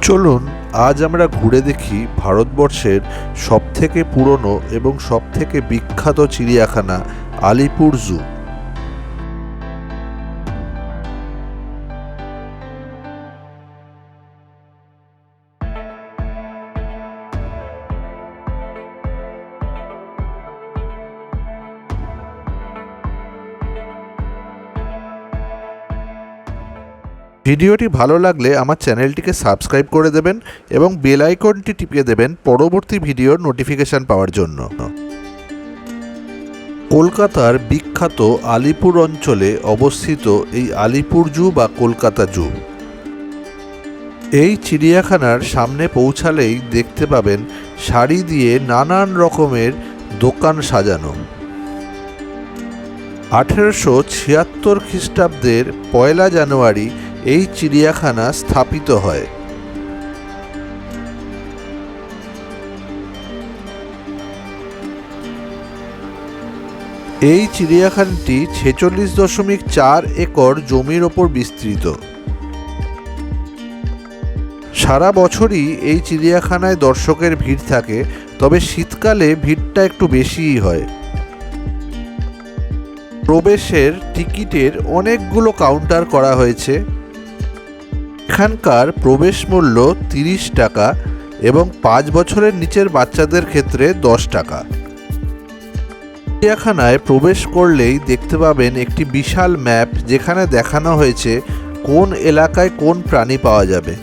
চলুন আজ আমরা ঘুরে দেখি ভারতবর্ষের সবথেকে পুরনো এবং সবথেকে বিখ্যাত চিড়িয়াখানা আলিপুর জু। ভিডিওটি ভালো লাগলে আমার চ্যানেলটিকে সাবস্ক্রাইব করে দেবেন এবং বেল আইকনটি টিপিয়ে দেবেন পরবর্তী ভিডিওর নোটিফিকেশান পাওয়ার জন্য। কলকাতার বিখ্যাত আলিপুর অঞ্চলে অবস্থিত এই আলিপুর জু বা কলকাতা জু। এই চিড়িয়াখানার সামনে পৌঁছালেই দেখতে পাবেন সারি দিয়ে নানান রকমের দোকান সাজানো। 1876 খ্রিস্টাব্দের 1 জানুয়ারি এই চিড়িয়াখানা স্থাপিত হয়। এই চিড়িয়াখানাটি 46.4 একর জমির ওপর বিস্তৃত। সারা বছরই এই চিড়িয়াখানায় দর্শকের ভিড় থাকে, তবে শীতকালে ভিড়টা একটু বেশিই হয়। প্রবেশের টিকিটের অনেকগুলো কাউন্টার করা হয়েছে। এখানকার প্রবেশ মূল্য 30 টাকা এবং 5 বছরের নিচের বাচ্চাদের ক্ষেত্রে 10 টাকা। চিড়িয়াখানায় প্রবেশ করলেই দেখতে পাবেন একটি বিশাল ম্যাপ, যেখানে দেখানো হয়েছে কোন এলাকায় কোন প্রাণী পাওয়া যাবে।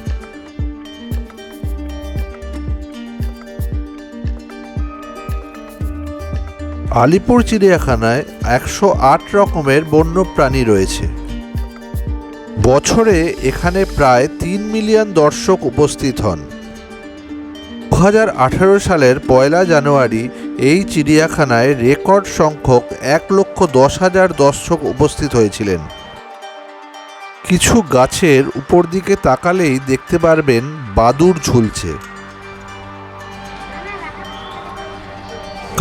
আলিপুর চিড়িয়াখানায় 108 রকমের বন্য প্রাণী রয়েছে। বছরে এখানে প্রায় 3 মিলিয়ন দর্শক উপস্থিত হন। 2018 সালের 1 জানুয়ারি এই চিড়িয়াখানায় রেকর্ড সংখ্যক 1,10,000 দর্শক উপস্থিত হয়েছিলেন। কিছু গাছের উপর দিকে তাকালেই দেখতে পারবেন বাদুড় ঝুলছে।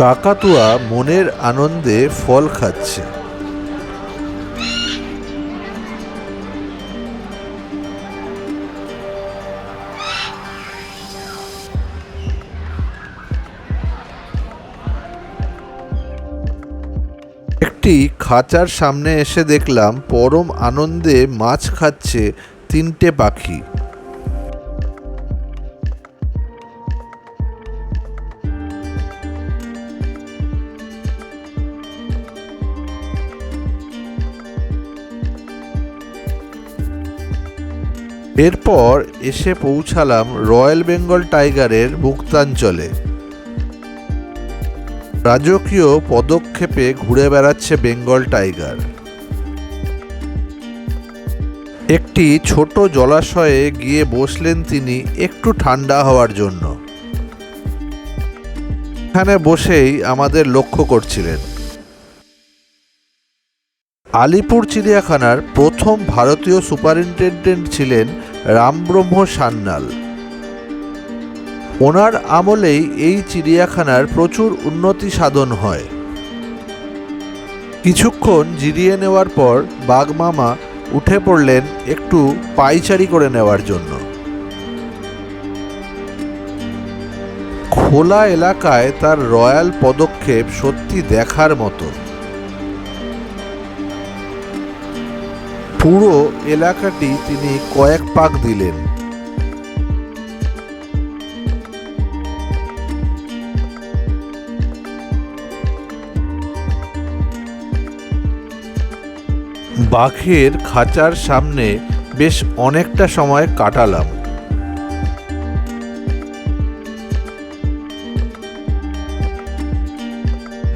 কাকাতুয়া মনের আনন্দে ফল খাচ্ছে। একটি খাঁচার সামনে এসে দেখলাম পরম আনন্দে মাছ খাচ্ছে 3টে পাখি। এরপর এসে পৌঁছালাম রয়্যাল বেঙ্গল টাইগারের মুক্তাঞ্চলে। রাজকীয় পদক্ষেপে ঘুরে বেড়াচ্ছে বেঙ্গল টাইগার। একটি ছোট জলাশয়ে গিয়ে বসলেন তিনি একটু ঠান্ডা হওয়ার জন্য। এখানে বসেই আমাদের লক্ষ্য করছিলেন। আলিপুর চিড়িয়াখানার প্রথম ভারতীয় সুপারিনটেনডেন্ট ছিলেন রামব্রহ্ম সান্যাল। ওনার আমলেই এই চিড়িয়াখানার প্রচুর উন্নতি সাধন হয়। কিছুক্ষণ জিরিয়ে নেওয়ার পর বাঘ মামা উঠে পড়লেন একটু পায়চারি করে নেওয়ার জন্য। খোলা এলাকায় তার রয়্যাল পদক্ষেপ সত্যি দেখার মতো। পুরো এলাকাটি তিনি কয়েক পাক দিলেন। বাঘের খাঁচার সামনে বেশ অনেকটা সময় কাটালাম।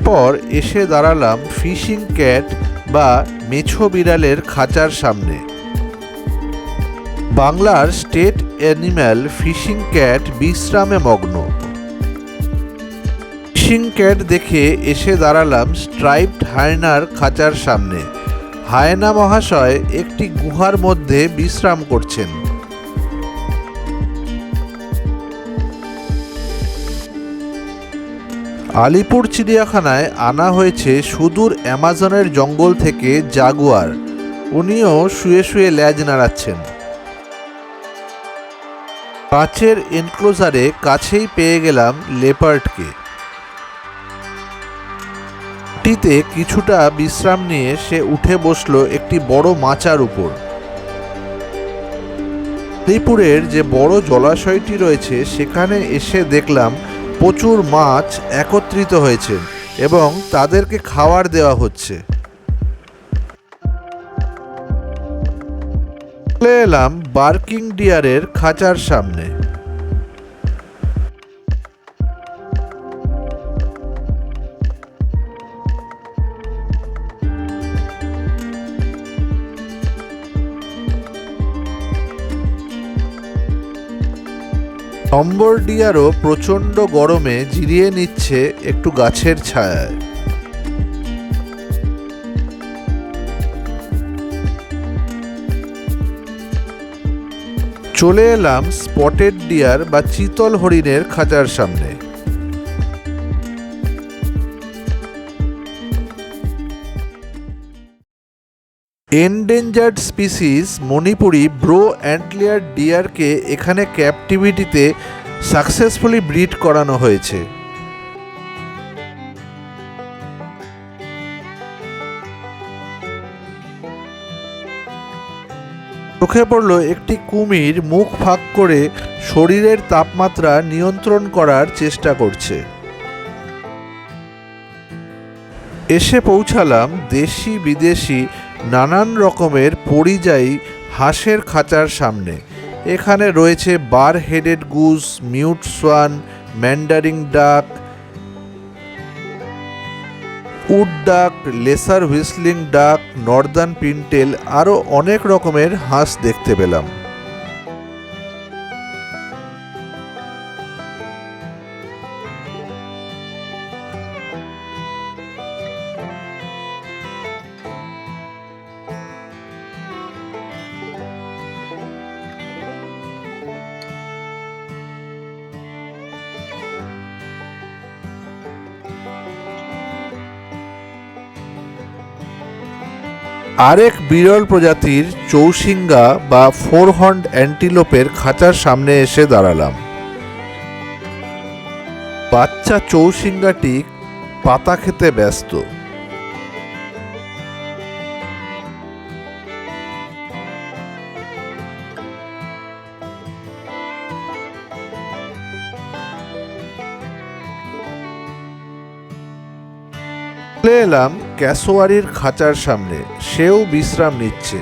পর এসে দাঁড়ালাম ফিশিং ক্যাট বা মেছো বিড়ালের খাঁচার সামনে। বাংলার স্টেট অ্যানিম্যাল ফিশিং ক্যাট বিশ্রামে মগ্ন। ফিশিং ক্যাট দেখে এসে দাঁড়ালাম স্ট্রাইপড হায়নার খাঁচার সামনে। হায়না মহাশয় একটি গুহার মধ্যে বিশ্রাম করছেন। আলিপুর চিড়িয়াখানায় আনা হয়েছে সুদূর অ্যামাজনের জঙ্গল থেকে জাগুয়ার। উনিও শুয়ে শুয়ে লেজ নাড়াচ্ছেন। কাচের এনক্লোজারে কাছেই পেয়ে গেলাম লেপার্ডকে। মাটিতে কিছুটা বিশ্রাম নিয়ে সে উঠে বসলো একটি বড় মাচার উপর। আলিপুরের যে বড় জলাশয়টি রয়েছে সেখানে এসে দেখলাম প্রচুর মাছ একত্রিত হয়েছে এবং তাদেরকে খাবার দেওয়া হচ্ছে। চলে এলাম বার্কিং ডিয়ারের খাঁচার সামনে। নম্বর ডিয়ারও প্রচণ্ড গরমে জিরিয়ে নিচ্ছে একটু গাছের ছায়ায়। চলে এলাম স্পটেড ডিয়ার বা চিতল হরিণের খাঁচার সামনে। এন্ডেঞ্জার্ড স্পিসিস মণিপুরি ব্রো অ্যান্টলিয়ার ডিয়ারকে এখানে ক্যাপটিভিটিতে সাকসেসফুলি ব্রিড করানো হয়েছে। চোখে পড়ল একটি কুমির মুখ ফাঁক করে শরীরের তাপমাত্রা নিয়ন্ত্রণ করার চেষ্টা করছে। এসে পৌঁছালাম দেশি বিদেশি নানান রকমের পরিযায়ী হাঁসের খাঁচার সামনে। এখানে রয়েছে bar headed goose, mute swan, mandarin duck, wood duck, lesser whistling duck, northern pintail, আরও অনেক রকমের হাঁস দেখতে পেলাম। আরেক বিরল প্রজাতির চৌশিঙ্গা বা ফোর হর্নড অ্যান্টিলোপের খাঁচার সামনে এসে দাঁড়ালাম। বাচ্চা চৌশিঙ্গাটি পাতা খেতে ব্যস্ত। চলে এলাম ক্যাসোয়ারির খাঁচার সামনে, সেও বিশ্রাম নিচ্ছে।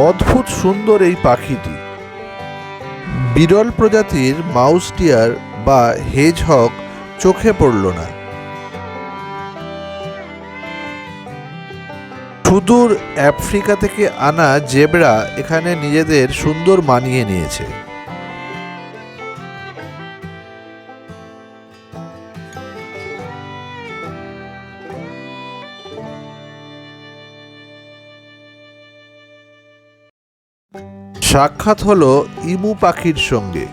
অদ্ভুত সুন্দর এই পাখিটি। বিরল প্রজাতির মাউস ডিয়ার বা হেজহগ চোখে পড়ল না। সুদূর আফ্রিকা থেকে আনা জেব্রা এখানে নিজেদের সুন্দর মানিয়ে নিয়েছে। সাক্ষাৎ হলো ইমু পাখির সঙ্গে।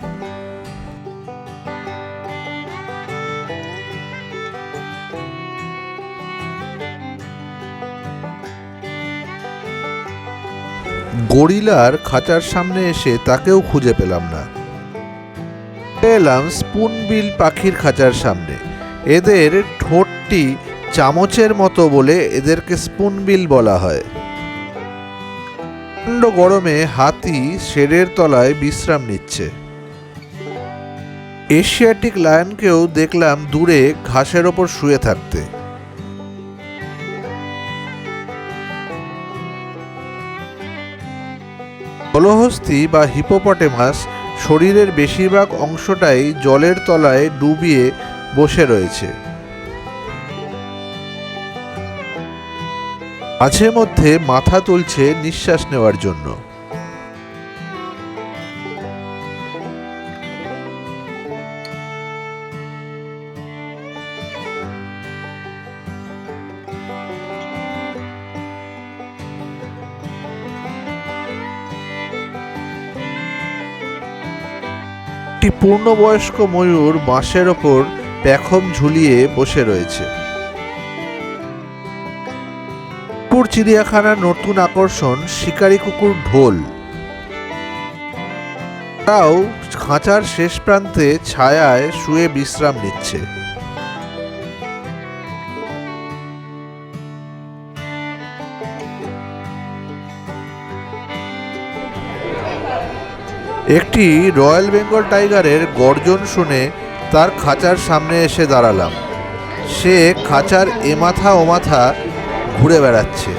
গরিলার খাঁচার সামনে এসে তাকেও খুঁজে পেলাম না। এলাম স্পুনবিল পাখির খাঁচার সামনে। এদের ঠোঁটটি চামচের মতো বলে এদেরকে স্পুনবিল বলা হয়। প্রচণ্ড গরমে হাতি শেডের তলায় বিশ্রাম নিচ্ছে। এশিয়াটিক লায়নকেও দেখলাম দূরে ঘাসের ওপর শুয়ে থাকতে। জলহস্তী বা হিপোপটেমাস শরীরের বেশিরভাগ অংশটাই জলের তলায় ডুবিয়ে বসে রয়েছে। মাঝে মধ্যে মাথা তুলছে নিঃশ্বাস নেওয়ার জন্য। একটি পূর্ণবয়স্ক ময়ূর বাঁশের ওপর পেখম ঝুলিয়ে বসে রয়েছে। আলিপুর চিড়িয়াখানার নতুন আকর্ষণ শিকারি কুকুর ঢোল। তাও খাঁচার শেষ প্রান্তে ছায়ায় শুয়ে বিশ্রাম নিচ্ছে। একটি রয়্যাল বেঙ্গল টাইগারের গর্জন শুনে তার খাঁচার সামনে এসে দাঁড়ালাম। সে খাঁচার এমাথা ওমাথা ঘুরে বেড়াচ্ছে।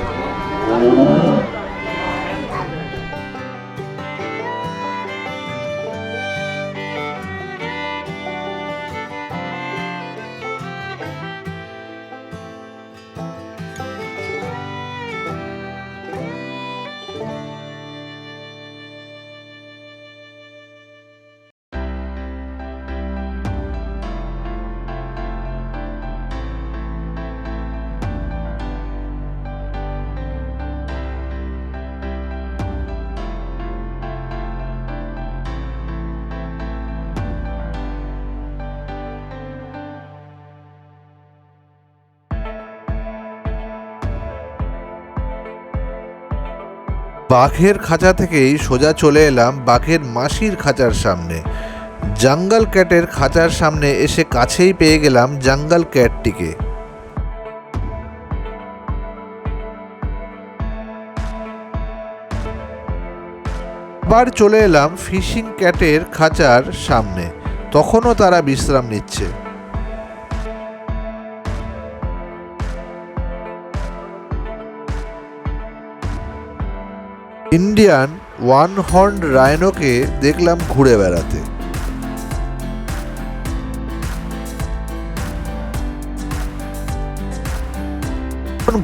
বাঘের খাঁচা থেকেই সোজা চলে এলাম বাঘের মাসির খাঁচার সামনে। জঙ্গল ক্যাটের খাঁচার সামনে এসে কাছেই পেয়ে গেলাম জঙ্গল ক্যাটটিকে। আবার চলে এলাম ফিশিং ক্যাটের খাঁচার সামনে, তখনও তারা বিশ্রাম নিচ্ছে। ইন্ডিয়ান ওয়ান হর্ন রাইনোকে দেখলাম ঘুরে বেড়াতে।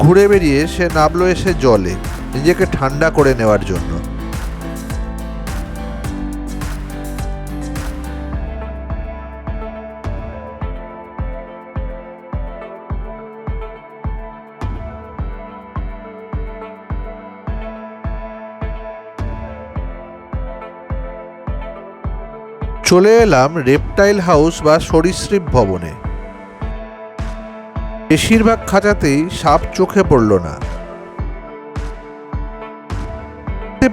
ঘুরে বেরিয়ে সে নামলো এসে জলে নিজেকে ঠান্ডা করে নেওয়ার জন্য। চলে এলাম রেপটাইল হাউস বা সরীসৃপ ভবনে। বেশিরভাগ খাঁচাতেই সাপ চোখে পড়ল না।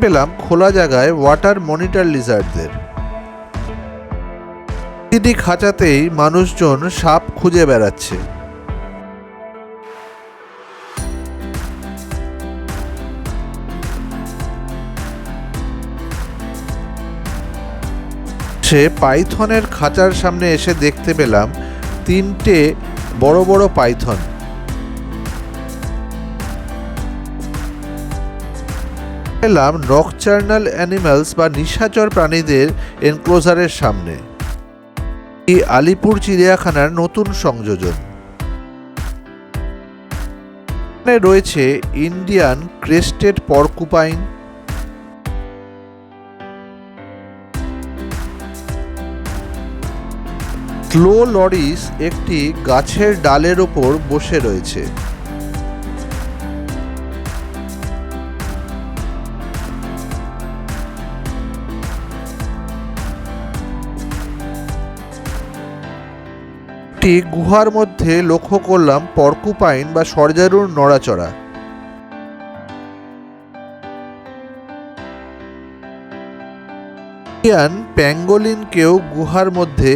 পেলাম খোলা জায়গায় ওয়াটার মনিটর লিজার্ডদের। প্রতিটি খাঁচাতেই মানুষজন সাপ খুঁজে বেড়াচ্ছে। সে পাইথনের খাঁচার সামনে এসে দেখতে পেলাম তিনটে বড় বড় পাইথন। এলাম নকচার্নাল অ্যানিমালস বা নিশাচর প্রাণীদের এনক্লোজারের সামনে। এই আলিপুর চিড়িয়াখানার নতুন সংযোজন। এখানে রয়েছে Indian crested porcupine, slow loris একটি গাছের ডালের ওপর বসে রয়েছে। একটি গুহার মধ্যে লক্ষ্য করলাম পর্কুপাইন বা সরজারুর নড়াচড়া। ইন্ডিয়ান প্যাঙ্গোলিনকেও গুহার মধ্যে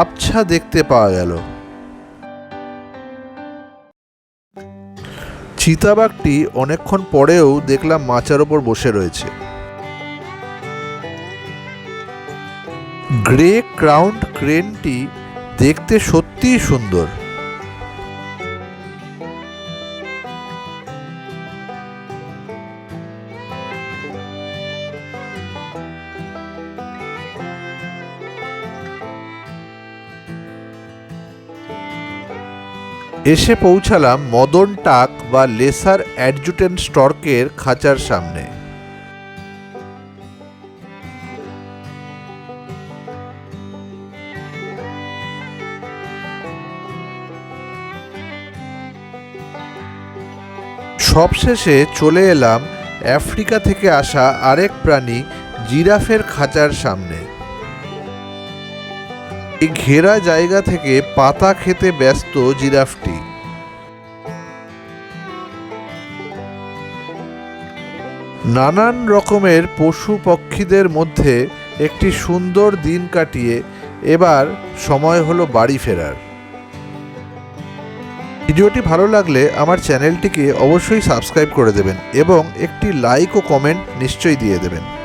আবছা দেখতে পাওয়া গেল। চিতাবাঘটি অনেকক্ষণ পরেও দেখলাম মাচার ওপর বসে রয়েছে। গ্রে ক্রাউন্ড ক্রেনটি দেখতে সত্যিই সুন্দর। এসে পৌঁছালাম মদন টাক বা লেসার অ্যাডজুটেন্ট স্টর্কের খাঁচার সামনে। সবশেষে চলে এলাম আফ্রিকা থেকে আসা আরেক প্রাণী জিরাফের খাঁচার সামনে। এই ঘেরা জায়গা থেকে পাতা খেতে ব্যস্ত জিরাফটি। নানান রকমের পশু পক্ষীদের মধ্যে একটি সুন্দর দিন কাটিয়ে এবার সময় হলো বাড়ি ফেরার। ভিডিওটি ভালো লাগলে আমার চ্যানেলটিকে অবশ্যই সাবস্ক্রাইব করে দেবেন এবং একটি লাইক ও কমেন্ট নিশ্চয়ই দিয়ে দেবেন।